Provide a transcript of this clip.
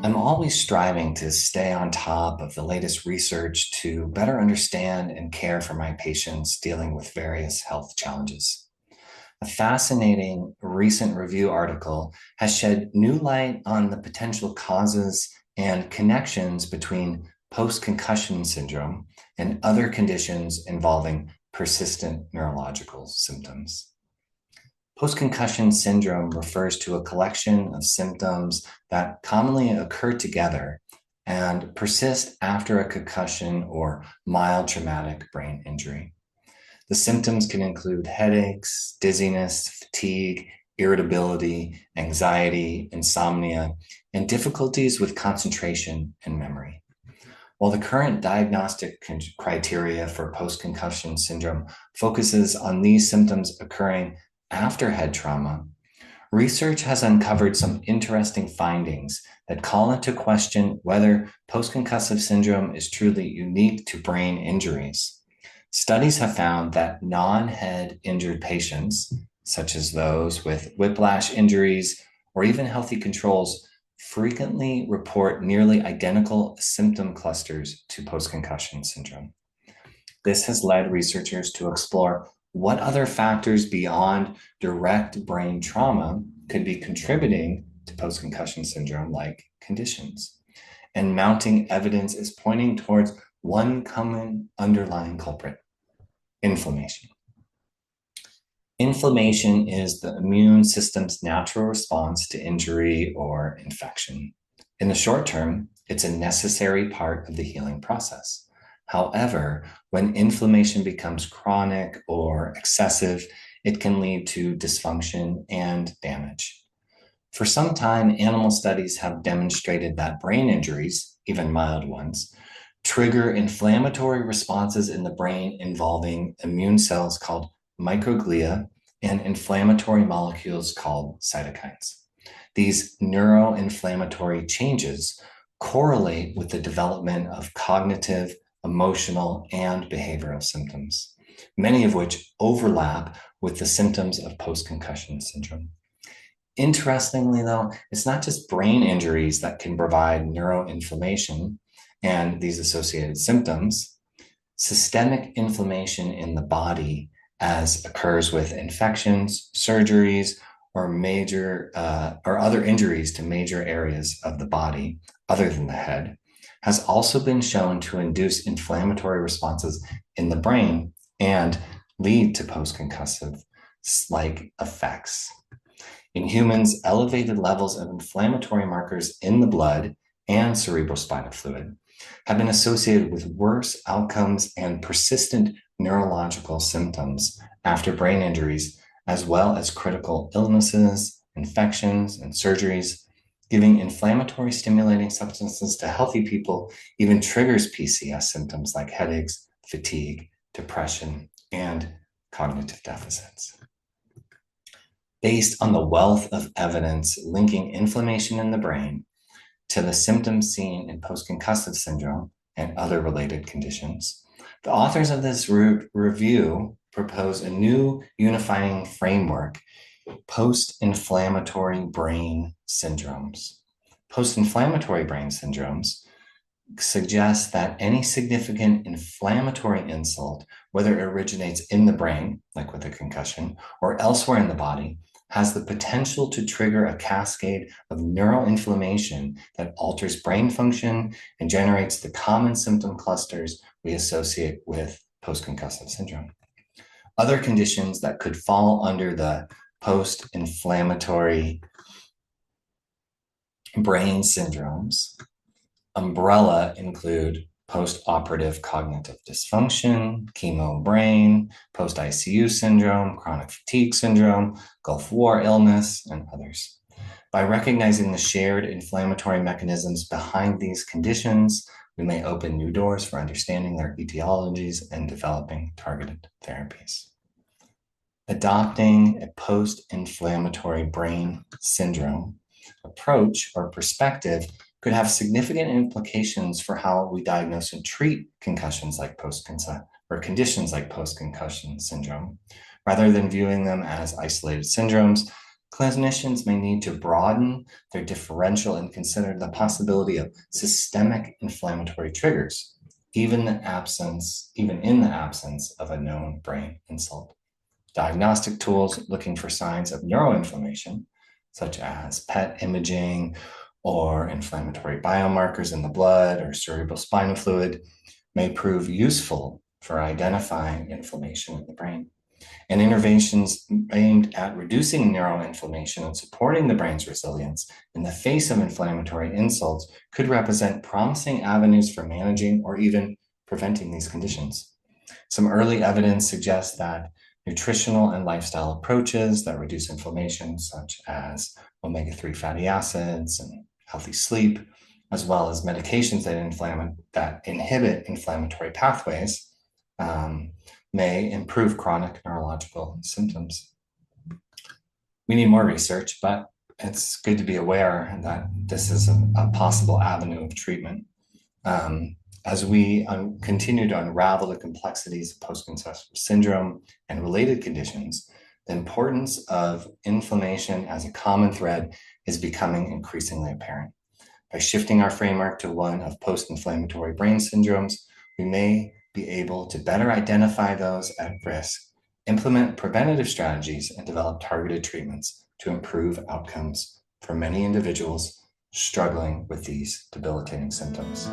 I'm always striving to stay on top of the latest research to better understand and care for my patients dealing with various health challenges. A fascinating recent review article has shed new light on the potential causes and connections between post-concussion syndrome and other conditions involving persistent neurological symptoms. Post-concussion syndrome refers to a collection of symptoms that commonly occur together and persist after a concussion or mild traumatic brain injury. The symptoms can include headaches, dizziness, fatigue, irritability, anxiety, insomnia, and difficulties with concentration and memory. While the current diagnostic criteria for post-concussion syndrome focuses on these symptoms occurring after head trauma, research has uncovered some interesting findings that call into question whether post-concussive syndrome is truly unique to brain injuries. Studies have found that non-head injured patients, such as those with whiplash injuries or even healthy controls, frequently report nearly identical symptom clusters to post-concussion syndrome. This has led researchers to explore what other factors beyond direct brain trauma could be contributing to post-concussion syndrome like conditions. And mounting evidence is pointing towards one common underlying culprit: inflammation. Inflammation is the immune system's natural response to injury or infection. In the short term, it's a necessary part of the healing process. However, when inflammation becomes chronic or excessive, it can lead to dysfunction and damage. For some time, animal studies have demonstrated that brain injuries, even mild ones, trigger inflammatory responses in the brain involving immune cells called microglia and inflammatory molecules called cytokines. These neuroinflammatory changes correlate with the development of cognitive, emotional, and behavioral symptoms, many of which overlap with the symptoms of post-concussion syndrome. Interestingly, though, it's not just brain injuries that can provide neuroinflammation and these associated symptoms. Systemic inflammation in the body, as occurs with infections, surgeries, or other injuries to major areas of the body other than the head, has also been shown to induce inflammatory responses in the brain and lead to post-concussive like effects. In humans, elevated levels of inflammatory markers in the blood and cerebrospinal fluid have been associated with worse outcomes and persistent neurological symptoms after brain injuries, as well as critical illnesses, infections, and surgeries. Giving inflammatory stimulating substances to healthy people even triggers PCS symptoms like headaches, fatigue, depression, and cognitive deficits. Based on the wealth of evidence linking inflammation in the brain to the symptoms seen in post-concussive syndrome and other related conditions, the authors of this review propose a new unifying framework: post-inflammatory brain syndromes. Post-inflammatory brain syndromes suggest that any significant inflammatory insult, whether it originates in the brain, like with a concussion, or elsewhere in the body, has the potential to trigger a cascade of neuroinflammation that alters brain function and generates the common symptom clusters we associate with post-concussive syndrome. Other conditions that could fall under the post-inflammatory brain syndromes umbrella include post-operative cognitive dysfunction, chemo brain, post-ICU syndrome, chronic fatigue syndrome, Gulf War illness, and others. By recognizing the shared inflammatory mechanisms behind these conditions, we may open new doors for understanding their etiologies and developing targeted therapies. Adopting a post-inflammatory brain syndrome approach or perspective could have significant implications for how we diagnose and treat concussions like conditions like post-concussion syndrome. Rather than viewing them as isolated syndromes, clinicians may need to broaden their differential and consider the possibility of systemic inflammatory triggers, even in the absence of a known brain insult. Diagnostic tools looking for signs of neuroinflammation, such as PET imaging or inflammatory biomarkers in the blood or cerebrospinal fluid, may prove useful for identifying inflammation in the brain. And interventions aimed at reducing neuroinflammation and supporting the brain's resilience in the face of inflammatory insults could represent promising avenues for managing or even preventing these conditions. Some early evidence suggests that nutritional and lifestyle approaches that reduce inflammation, such as omega-3 fatty acids and healthy sleep, as well as medications that inhibit inflammatory pathways, may improve chronic neurological symptoms. We need more research, but it's good to be aware that this is a possible avenue of treatment. As we continue to unravel the complexities of post-concussion syndrome and related conditions, the importance of inflammation as a common thread is becoming increasingly apparent. By shifting our framework to one of post-inflammatory brain syndromes, we may be able to better identify those at risk, implement preventative strategies, and develop targeted treatments to improve outcomes for many individuals struggling with these debilitating symptoms.